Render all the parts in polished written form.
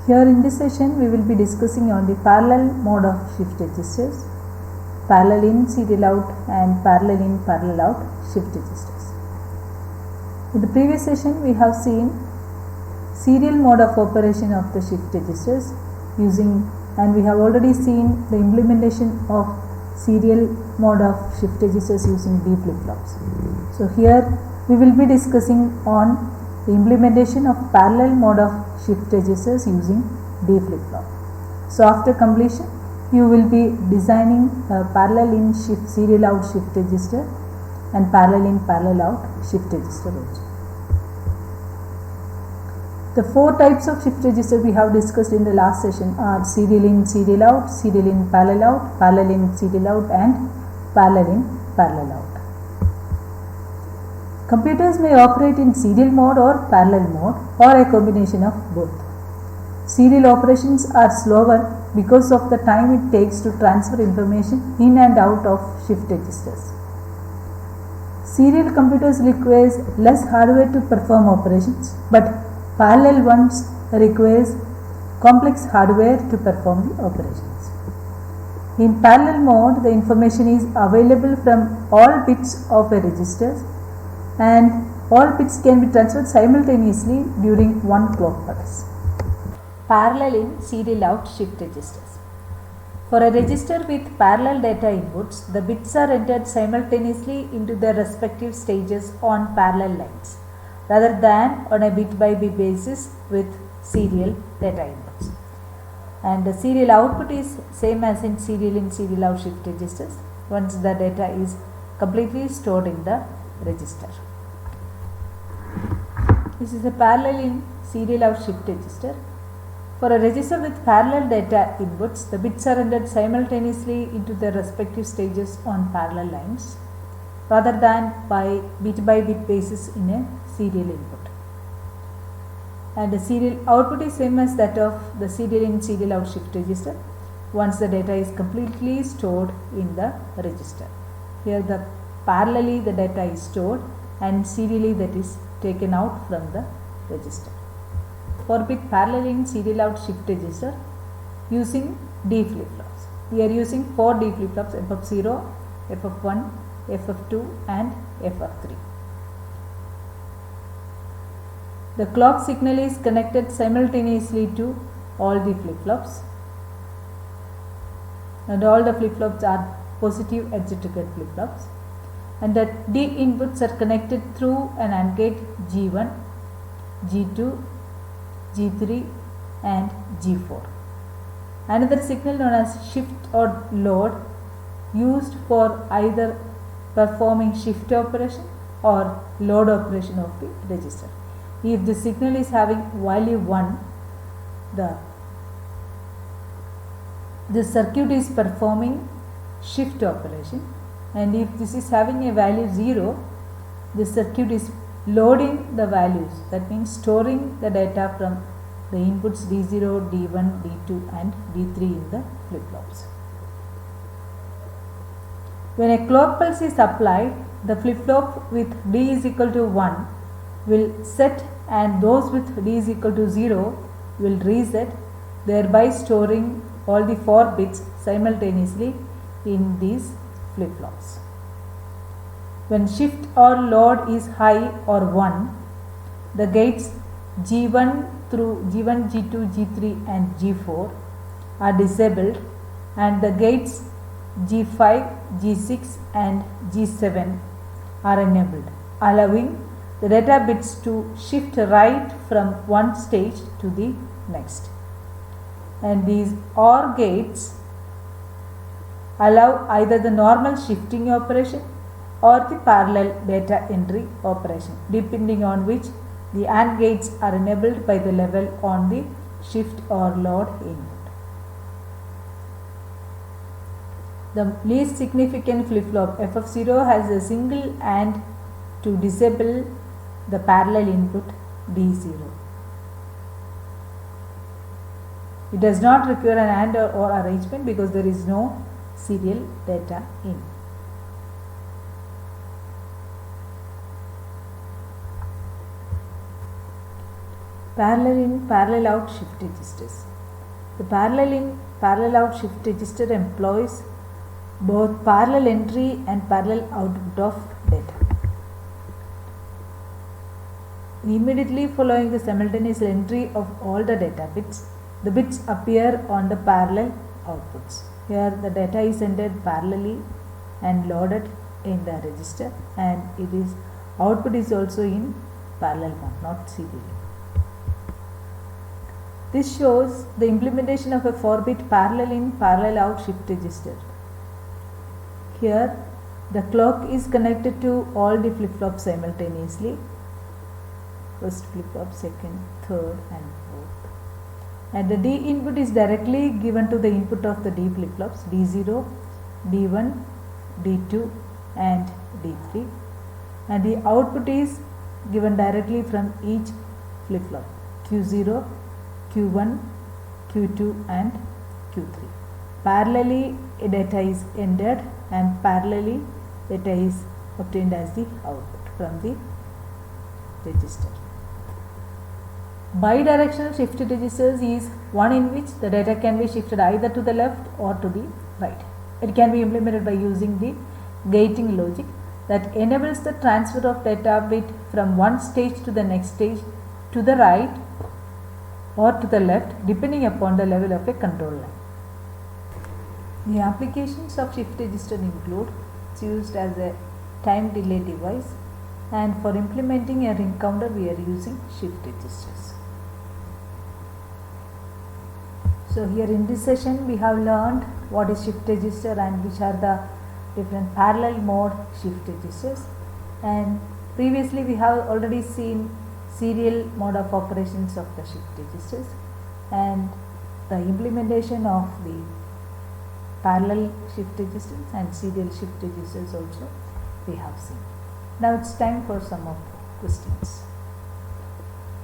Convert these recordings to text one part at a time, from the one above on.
Here in this session we will be discussing on the parallel mode of shift registers, parallel in, serial out and parallel in, parallel out shift registers. In the previous session we have seen serial mode of operation of the shift registers and we have already seen the implementation of serial mode of shift registers using D flip-flops. So here we will be discussing on the implementation of parallel mode of shift registers using D flip-flop. So after completion you will be designing a parallel in shift serial out shift register and parallel in parallel out shift register also. The four types of shift register we have discussed in the last session are serial in, serial out, serial in, parallel out, parallel in, serial out and parallel in, parallel out. Computers may operate in serial mode or parallel mode or a combination of both. Serial operations are slower because of the time it takes to transfer information in and out of shift registers. Serial computers requires less hardware to perform operations, but parallel ones requires complex hardware to perform the operations. In parallel mode, the information is available from all bits of a register and all bits can be transferred simultaneously during one clock pulse. Parallel in, serial out shift registers. For a register with parallel data inputs, the bits are entered simultaneously into their respective stages on parallel lines, rather than on a bit by bit basis with serial data inputs. And the serial output is same as in, serial out shift registers once the data is completely stored in the register. This is a parallel in, serial out shift register. For a register with parallel data inputs, the bits are entered simultaneously into their respective stages on parallel lines, rather than by bit basis in a serial input. And the serial output is same as that of the serial in, serial out shift register once the data is completely stored in the register. Here the parallelly the data is stored and serially that is taken out from the register. For bit parallel in, serial out shift register using D flip-flops. We are using 4 D flip-flops, FF0, FF1, FF2 and FF3. The clock signal is connected simultaneously to all the flip-flops and all the flip-flops are positive edge triggered flip-flops, and the D inputs are connected through an AND gate G1, G2, G3 and G4. Another signal known as shift or load used for either performing shift operation or load operation of the register. If the signal is having value 1, this circuit is performing shift operation, and if this is having a value 0, this circuit is loading the values, that means storing the data from the inputs D0, D1, D2 and D3 in the flip-flops. When a clock pulse is applied, the flip-flop with D is equal to 1 will set and those with D is equal to 0 will reset, thereby storing all the 4 bits simultaneously in these flip-flops. When shift or load is high or 1, the gates G1 through G1, G2, G3 and G4 are disabled and the gates G5, G6 and G7 are enabled, allowing the data bits to shift right from one stage to the next. And these OR gates allow either the normal shifting operation or the parallel data entry operation, depending on which the AND gates are enabled by the level on the shift or load input. The least significant flip-flop FF0 has a single AND to disable the parallel input D0. It does not require an AND or arrangement because there is no serial data in. Parallel in, parallel out shift registers. The parallel in, parallel out shift register employs both parallel entry and parallel output of data. Immediately following the simultaneous entry of all the data bits, the bits appear on the parallel outputs. Here the data is entered parallelly and loaded in the register, and it is output is also in parallel mode, not serially. This shows the implementation of a 4-bit parallel in, parallel out shift register. Here the clock is connected to all the flip-flops simultaneously. First flip-flop, second, third and fourth. And the D input is directly given to the input of the D flip-flops, D0, D1, D2 and D3. And the output is given directly from each flip-flop, Q0, Q1, Q2 and Q3. Parallelly data is entered and parallelly data is obtained as the output from the register. Bidirectional shift registers is one in which the data can be shifted either to the left or to the right. It can be implemented by using the gating logic that enables the transfer of data bit from one stage to the next stage, to the right or to the left, depending upon the level of a control line. The applications of shift register include: it's used as a time delay device, and for implementing a ring counter we are using shift registers. So here in this session we have learned what is shift register and which are the different parallel mode shift registers, and previously we have already seen serial mode of operations of the shift registers and the implementation of the parallel shift registers and serial shift registers also we have seen. Now it's time for some of the questions.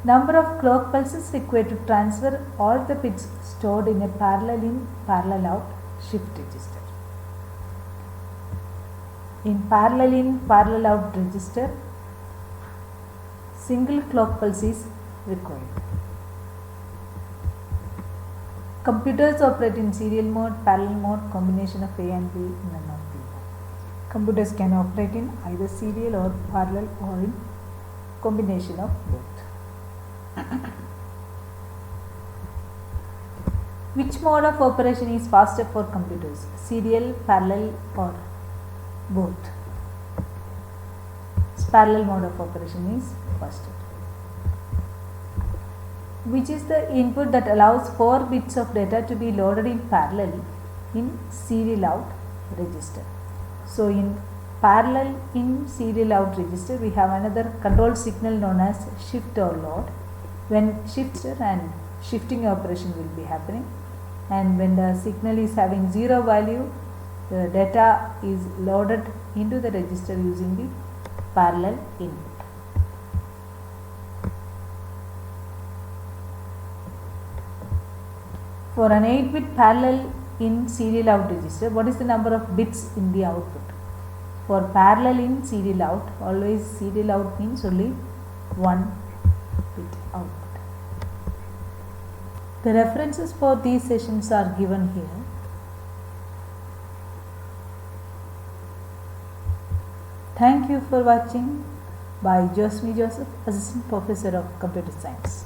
Number of clock pulses required to transfer all the bits stored in a parallel in, parallel out shift register. In parallel in, parallel out register, single clock pulse is required. Computers operate in serial mode, parallel mode, combination of A and B, none of B. Computers can operate in either serial or parallel or in combination of both. Which mode of operation is faster for computers? Serial, parallel or both? Parallel mode of operation is faster. Which is the input that allows 4 bits of data to be loaded in parallel in serial out register? So in parallel in serial out register we have another control signal known as shift or load. When shifter and shifting operation will be happening, and when the signal is having 0 value, the data is loaded into the register using the parallel input. For an 8-bit parallel in serial out register, what is the number of bits in the output? For parallel in serial out, always serial out means only 1 bit output. The references for these sessions are given here. Thank you for watching by Josmi Joseph, Assistant Professor of Computer Science.